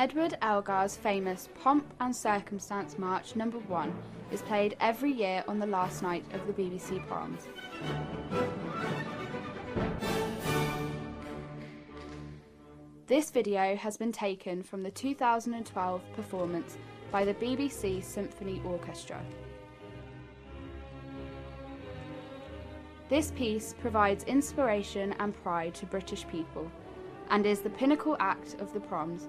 Edward Elgar's famous Pomp and Circumstance March No. 1 is played every year on the last night of the BBC Proms. This video has been taken from the 2012 performance by the BBC Symphony Orchestra. This piece provides inspiration and pride to British people and is the pinnacle act of the Proms.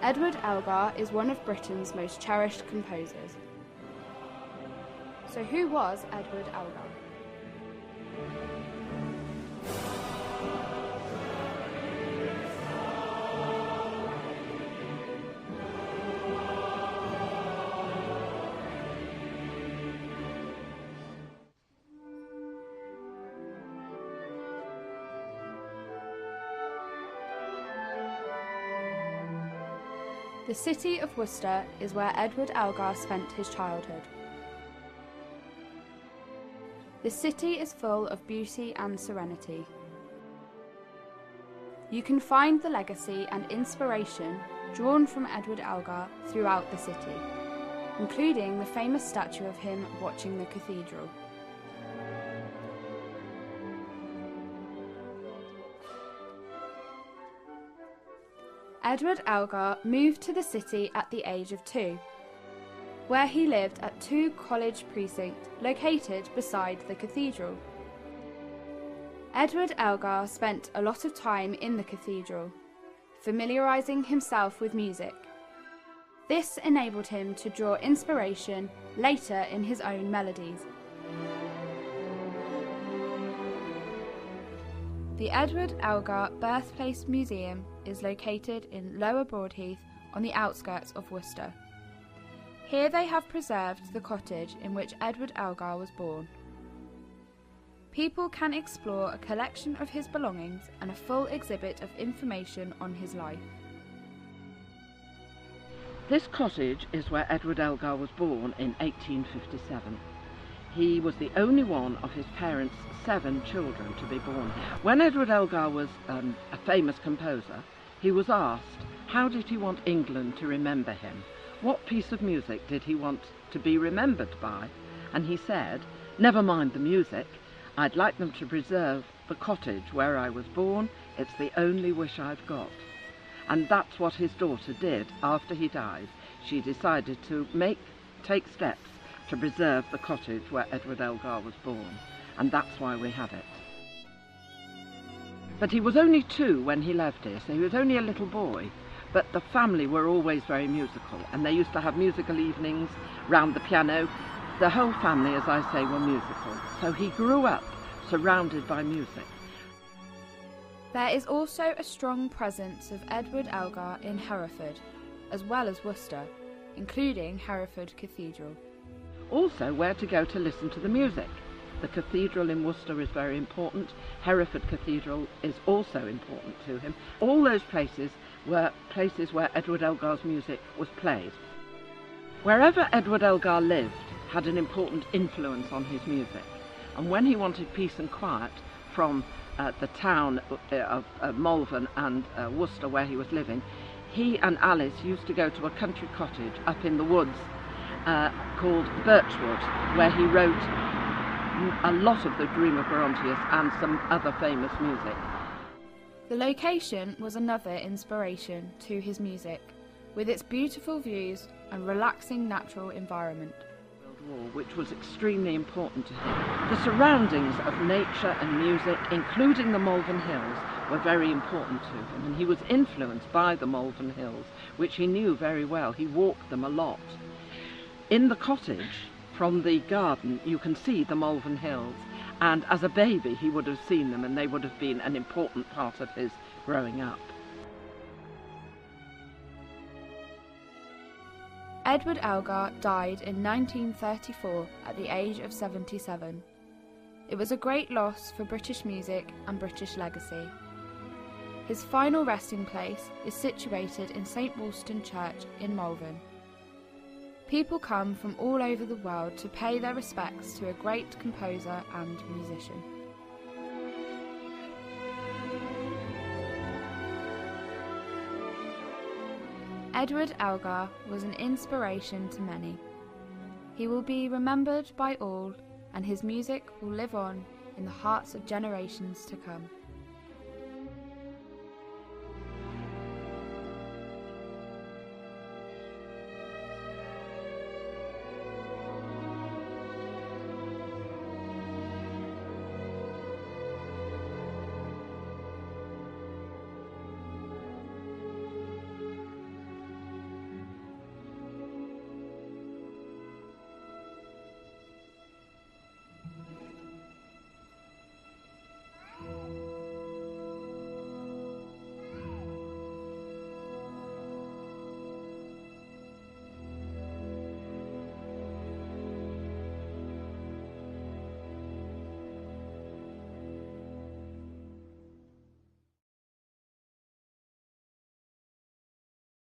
Edward Elgar is one of Britain's most cherished composers. So who was Edward Elgar? The city of Worcester is where Edward Elgar spent his childhood. The city is full of beauty and serenity. You can find the legacy and inspiration drawn from Edward Elgar throughout the city, including the famous statue of him watching the cathedral. Edward Elgar moved to the city at the age of 2, where he lived at 2 College Precinct, located beside the cathedral. Edward Elgar spent a lot of time in the cathedral, familiarising himself with music. This enabled him to draw inspiration later in his own melodies. The Edward Elgar Birthplace Museum is located in Lower Broadheath on the outskirts of Worcester. Here they have preserved the cottage in which Edward Elgar was born. People can explore a collection of his belongings and a full exhibit of information on his life. This cottage is where Edward Elgar was born in 1857. He was the only one of his parents' 7 children to be born here. When Edward Elgar was a famous composer, he was asked, how did he want England to remember him? What piece of music did he want to be remembered by? And he said, never mind the music, I'd like them to preserve the cottage where I was born. It's the only wish I've got. And that's what his daughter did after he died. She decided to take steps to preserve the cottage where Edward Elgar was born, and that's why we have it. But he was only 2 when he left here, so he was only a little boy, but the family were always very musical, and they used to have musical evenings round the piano. The whole family, as I say, were musical, so he grew up surrounded by music. There is also a strong presence of Edward Elgar in Hereford, as well as Worcester, including Hereford Cathedral. Also where to go to listen to the music. The cathedral in Worcester is very important. Hereford Cathedral is also important to him. All those places were places where Edward Elgar's music was played. Wherever Edward Elgar lived had an important influence on his music. And when he wanted peace and quiet from the town of Malvern and Worcester where he was living, he and Alice used to go to a country cottage up in the woods called Birchwood, where he wrote a lot of the Dream of Brontius and some other famous music. The location was another inspiration to his music, with its beautiful views and relaxing natural environment. World War, which was extremely important to him. The surroundings of nature and music, including the Malvern Hills, were very important to him, and he was influenced by the Malvern Hills, which he knew very well. He walked them a lot. In the cottage, from the garden, you can see the Malvern Hills, and as a baby he would have seen them, and they would have been an important part of his growing up. Edward Elgar died in 1934 at the age of 77. It was a great loss for British music and British legacy. His final resting place is situated in St Wolston Church in Malvern. People come from all over the world to pay their respects to a great composer and musician. Edward Elgar was an inspiration to many. He will be remembered by all, and his music will live on in the hearts of generations to come.